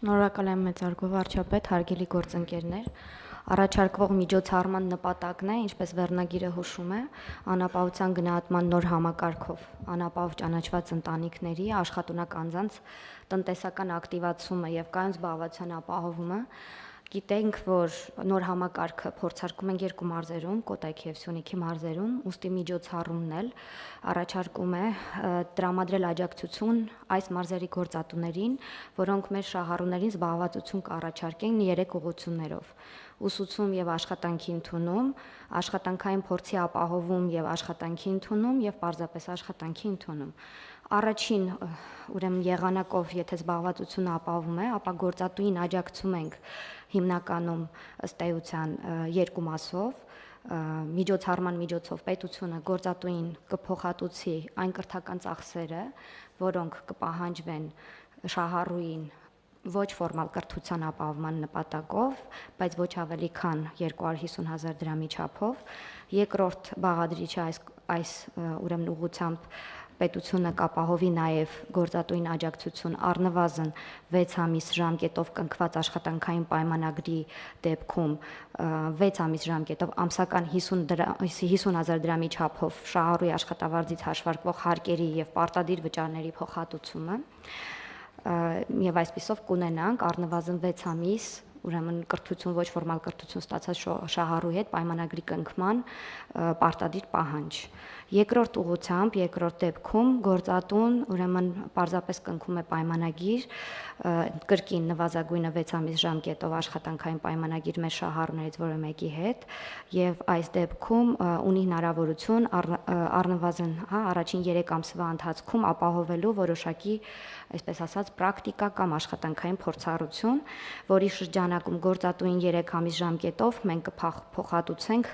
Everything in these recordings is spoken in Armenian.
Շնորհակալ եմ մեծարգո վարչապետ, հարգելի գործընկերներ։ Առաջարկվող միջոցառման նպատակն է, ինչպես վերնագիրը հուշում է, անապահովության գնահատման նոր համակարգով անապահով ճանաչված ընտանիքների աշխատունակ անձանց տնտեսական ակտիվացումը եւ կայուն զբաղվածության ապահովումը։ Գիտենք, որ նոր համակարգը փորձարկում են երկու մարզերում, Կոտայքի եւ Սյունիքի մարզերում, ուստի միջոցառումն էլ առաջարկում է տրամադրել աջակցություն այս մարզերի գործատուներին, որոնք մեր շահառուներին զբաղվածություն կառաջարկեն 3 ուղղություններով. ուսուցում եւ աշխատանքի ընդունում, աշխատանքային փորձի ապահովում եւ աշխատանքի ընդունում եւ պարզապես աշխատանքի ընդունում։ Առաջին ուրեմն եղանակով, եթե զբաղվածությունը ապահովում է, ապա գործատուին աջակցում ենք հիմնականում ըստ էության երկու մասով, միջոցառման միջոցով պետությունը գործատուին կփոխհատուցի այն կրթական ծախսերը, որոնք կպահանջվեն շահառուին ոչ ֆորմալ կրթության ապահովման նպատակով, բայց ոչ ավելի քան 250,000 դրամի չափով։ Երկրորդ բաղադրիչը այս ուրեմն ուղղությամբ պետությունը կապահովի նաև գործատուին աջակցություն առնվազն 6 ամիս ժամկետով կնքված աշխատանքային պայմանագրի դեպքում 6 ամիս ժամկետով ամսական 50,000 դրամի չափով շահառուի աշխատավարձից հաշվարկվող հարկերի եւ պարտադիր վճարների փոխհատուցումը եւ այսպիսով կունենանք առնվազն 6 ամիս ուրեմն կրթություն ոչ ֆորմալ կրթություն ստացած շահառուի հետ պայմանագրի կնքման պարտադիր պահանջ։ Երկրորդ ուղղությամբ, երկրորդ դեպքում գործատուն ուրեմն պարզապես կնքում է պայմանագիր, կրկին նվազագույնը 6 ամիս ժամկետով աշխատանքային պայմանագիր մեր շահառուներից որը մեկի հետ եւ այս դեպքում ունի հնարավորություն առնվազն առաջին 3 ամսվա ընթացքում ապահովելու որոշակի, այսպես ասած, պրակտիկա կամ աշխատանքային փորձառություն, որի շրջանակում գործատուին 3 ամիս ժամկետով մենք կփոխհատուցենք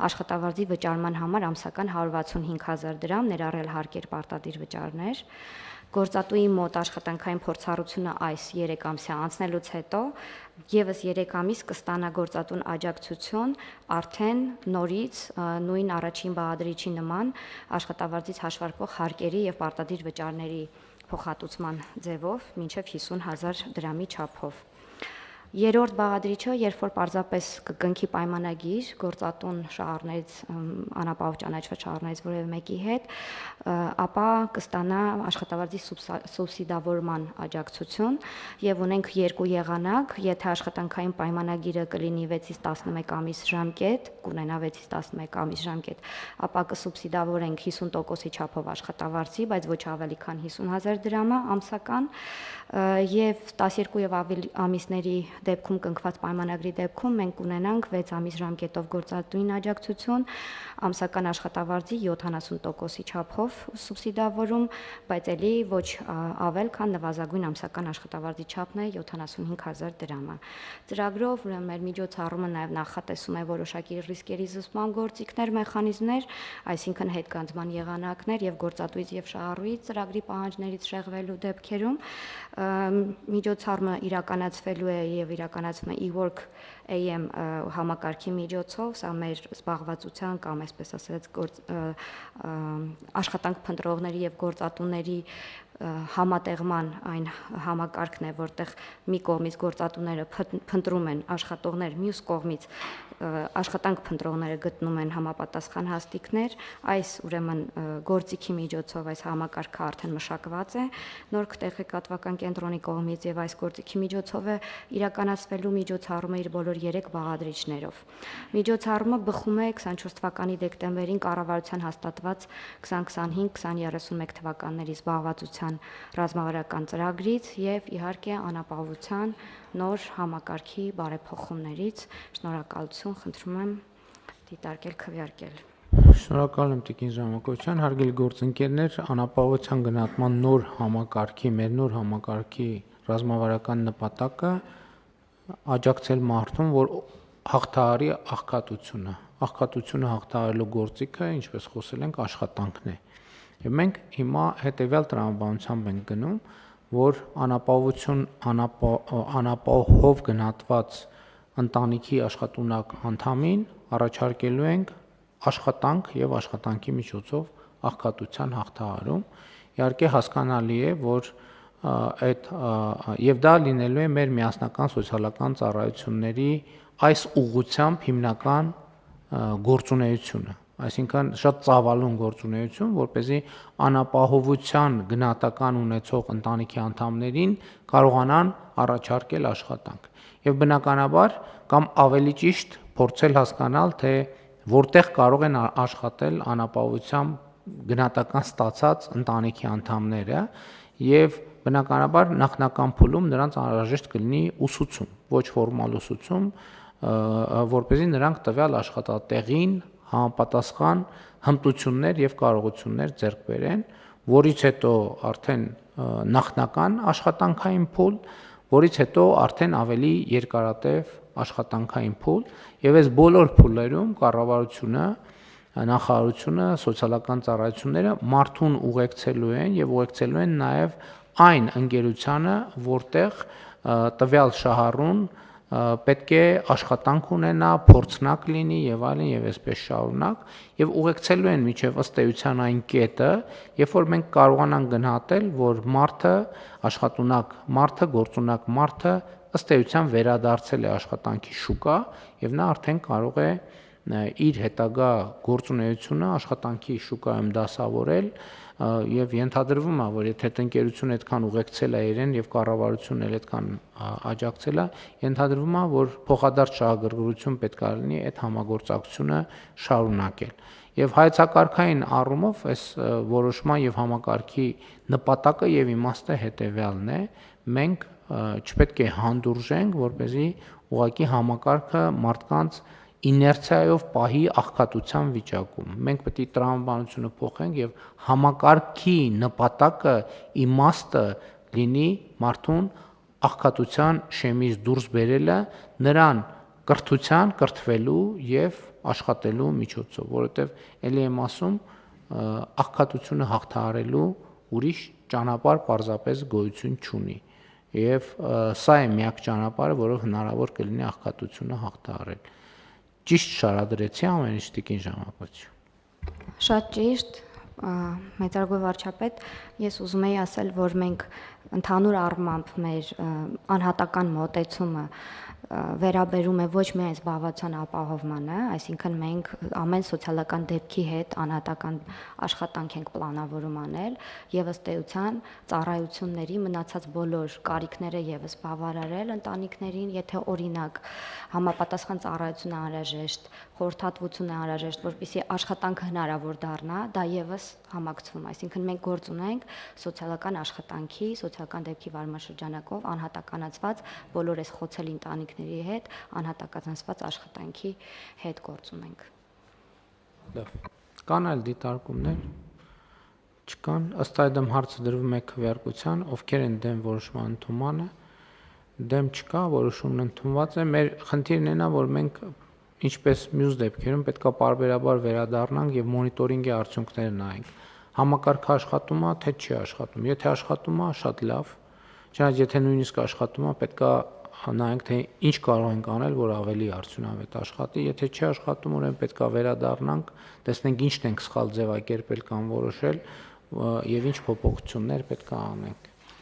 աշխատավարձի վճարման համար ամսական 165,000 դրամ, ներառյալ հարկեր պարտադիր վճարներ։ Գործատուի մոտ աշխատանքային փորձառությունը այս 3 ամսյա անցնելուց հետո եւս 3 ամիս կստանա գործատուն աջակցություն արդեն նորից նույն առաջին բաղադրիչի նման աշխատավարձից հաշվարկվող հարկերի եւ պարտադիր վճարների փոխհատուցման ձևով մինչև 50,000 դրամի չափով։ Երրորդ բաղադրիչը, երբ որ պարզապես կկնքի պայմանագիր գործատուն շահառուներից անապահով ճանաչված շահառուներից որևէ մեկի հետ, ապա կստանա աշխատավարձի սուբսիդավորման աջակցություն եւ ունենք երկու եղանակ, եթե աշխատանքային պայմանագիրը կլինի 6-ից 11 ամիս ժամկետ, կունենա 6-ից 11 ամիս ժամկետ, ապա կսուբսիդավորենք 50%-ի չափով աշխատավարձի, բայց ոչ ավելի քան 50,000 դրամը ամսական եւ 12 եւ ավելի ամիսների դեպքում կնքված պայմանագրի դեպքում մենք ունենանք 6 ամիս ժամկետով գործատուին աջակցություն, ամսական աշխատավարձի 70%-ի չափով սուբսիդավորում, բայց ելի ոչ ավել, քան նվազագույն ամսական աշխատավարձի չափն է 75,000 դրամը։ Ծրագրով ուրեմն մեր միջոցառումը նաև նախատեսում է որոշակի ռիսկերի զսպման գործիքներ, մեխանիզմներ, այսինքն հետգանձման եղանակներ եւ գործատուից եւ շահառուից ծրագրի պահանջներից շեղվելու դեպքերում միջոցառումը իրականացվելու է եւ իրականացվում է e-work AM համակարգի միջոցով, սա մեր զբաղվածության կամ այսպես ասած աշխատանք փնտրողների եւ գործատուների համատեղման այն համակարգն է, որտեղ մի կողմից գործատուները փնտրում են աշխատողներ, մյուս կողմից աշխատանք փնտրողները գտնում են համապատասխան հաստիքներ, այս ուրեմն գործիքի միջոցով այս համակարգը արդեն մշակված է նոր տեղեկատվական կենտրոնի կողմից եւ այս գործիքի միջոցով է իրականացվելու միջոցառումը իր բոլոր 3 բաղադրիչներով։ Միջոցառումը բխում է 24 թվականի դեկտեմբերին կառավարության հաստատված 2025-2031 թվականների զբաղվածության ռազմավարական ծրագրից եւ իհարկե անապահովության նոր համակարգի բարեփոխումներից։ Շնորհակալություն, խնդրում եմ դիտարկել, քվեարկել։ Շնորհակալ եմ Տիկին Ժամակոչյան, հարգելի գործընկերներ, անապահովության գնահատման նոր համակարգի, մեր նոր համակարգի ռազմավարական նպատակը աջակցել մարդուն, որ հաղթահարի աղքատությունը հաղթահարելու գործիքը, ինչպես խոսել ենք, աշխատանքն է։ Եվ մենք հիմա հետեւյալ տրամաբանությամբ ենք գնում, որ անապահով գնահատված ընտանիքի աշխատունակ անդամին առաջարկելու ենք աշխատանք եւ աշխատանքի միջոցով աղքատության հաղթահարում։ Իհարկե հասկանալի է, որ այդ եւ դա լինելու է մեր միասնական սոցիալական ծառայությունների այս ուղղությամբ հիմնական գործունեությունը, այսինքն շատ ծավալուն գործունեություն, որպեսզի անապահովության գնահատական ունեցող ընտանիքի անդամներին կարողանան առաջարկել աշխատանք։ Եվ բնականաբար կամ ավելի ճիշտ փորձել հասկանալ, թե որտեղ կարող են աշխատել անապահովության գնահատական ստացած ընտանիքի անդամները եւ բնականաբար նախնական փուլում նրանց անհրաժեշտ կլինի ուսուցում, ոչ ֆորմալ ուսուցում, որպեսզի նրանք տվյալ աշխատատեղին համապատասխան հմտություններ եւ կարողություններ ձեռք բերեն, որից հետո արդեն նախնական աշխատանքային փուլ, որից հետո արդեն ավելի երկարատև աշխատանքային փուլ, եւ այս բոլոր փուլերում կառավարությունը, նախարարությունը, սոցիալական ծառայությունները մարդուն ուղեկցելու են եւ ուղեկցելու են նաեւ այն ընկերությանը, որտեղ տվյալ շահառուն պետք է աշխատանք ունենա, փորձնակ լինի եւ այլն եւ այսպես շարունակ եւ ուղեկցելու են միջև ըստ էության այն կետը, երբ որ մենք կարողանանք գնահատել, որ մարդը աշխատունակ մարդը, գործունակ մարդը ըստ էության վերադարձել է աշխատանքի շուկա եւ նա արդեն կարող է իր հետագա գործունեությունը աշխատանքի շուկայում դասավորել եւ ենթադրվում է, որ եթե տնկերությունը այդքան ուղեկցել է իրեն եւ կառավարությունն էլ այդքան աջակցել է, ենթադրվում է, որ փոխադարձ շահագրգռություն պետք է լինի այդ համագործակցությունը շարունակել։ Եվ հայեցակարգային առումով այս որոշման եւ համակարգի նպատակը եւ իմաստը հետեւյալն է. մենք չպետք է հանդուրժենք, որպեսզի ուղղակի համակարգը մարդկանց իներցիայով պահի աղքատության վիճակում։ Մենք պետք է տրամաբանությունը փոխենք եւ համակարգի նպատակը իմաստը լինի մարդուն աղքատության շեմից դուրս բերելը, նրան կրթության, կրթվելու եւ աշխատելու միջոցով, որովհետեւ ելի եմ ասում, աղքատությունը հաղթահարելու ուրիշ ճանապարհ պարզապես գոյություն չունի։ Եվ սա է միակ ճանապարհը, որով հնարավոր կլինի աղքատությունը հաղթահարել։ Ճիշտ շարադրեցի ամեն ինչ տիկին ժամապահություն։ Շատ ճիշտ, մեծարգո վարչապետ, ես ուզում եի ասել, որ մենք ընդհանուր առմամբ մեր անհատական մոտեցումը վերաբերում է ոչ միայն զբաղվածության ապահովմանը, այսինքն մենք ամեն սոցիալական դեպքի հետ անհատական աշխատանք ենք պլանավորում անել եւ ըստ էության ծառայությունների մնացած բոլոր կարիքները եւս բավարարել ընտանիքներին, եթե օրինակ համապատասխան ծառայություն է անհրաժեշտ, խորհրդատվություն է անհրաժեշտ, որպեսզի աշխատանքը հնարավոր դառնա, դա եւս համակցվում, այսինքն մենք գործ ունենք սոցիալական աշխատանքի, սոցիալական դեպքի վարմաշրջանակով անհատականացված բոլոր այս խոցելի ընտանիքների հետ անհատականացված աշխատանքի հետ գործ ունենք։ Լավ։ Կան այլ դիտարկումներ։ Չկան, ըստ այդմ հարցը դրվում է քվեարկության, ովքեր են դեմ որոշման ընդունմանը, դեմ չկա, որոշումն ընդունված է։ Մեր խնդիրն է նա, որ մենք ինչպես մյուս դեպքերում պետքա պարբերաբար վերադառնանք եւ մոնիտորինգի արդյունքները նայենք։ Համակարգը աշխատում է, թե չի աշխատում։ Եթե աշխատում է, շատ լավ։ Չնայած եթե նույնիսկ աշխատում է, պետքա նայենք, թե ինչ կարող ենք անել, որ ավելի արդյունավետ աշխատի։ Եթե չի աշխատում, ուրեմն պետքա վերադառնանք, տեսնենք ինչն ենք սխալ ձևակերպել կամ որոշել եւ ինչ փոփոխություններ պետքա անենք։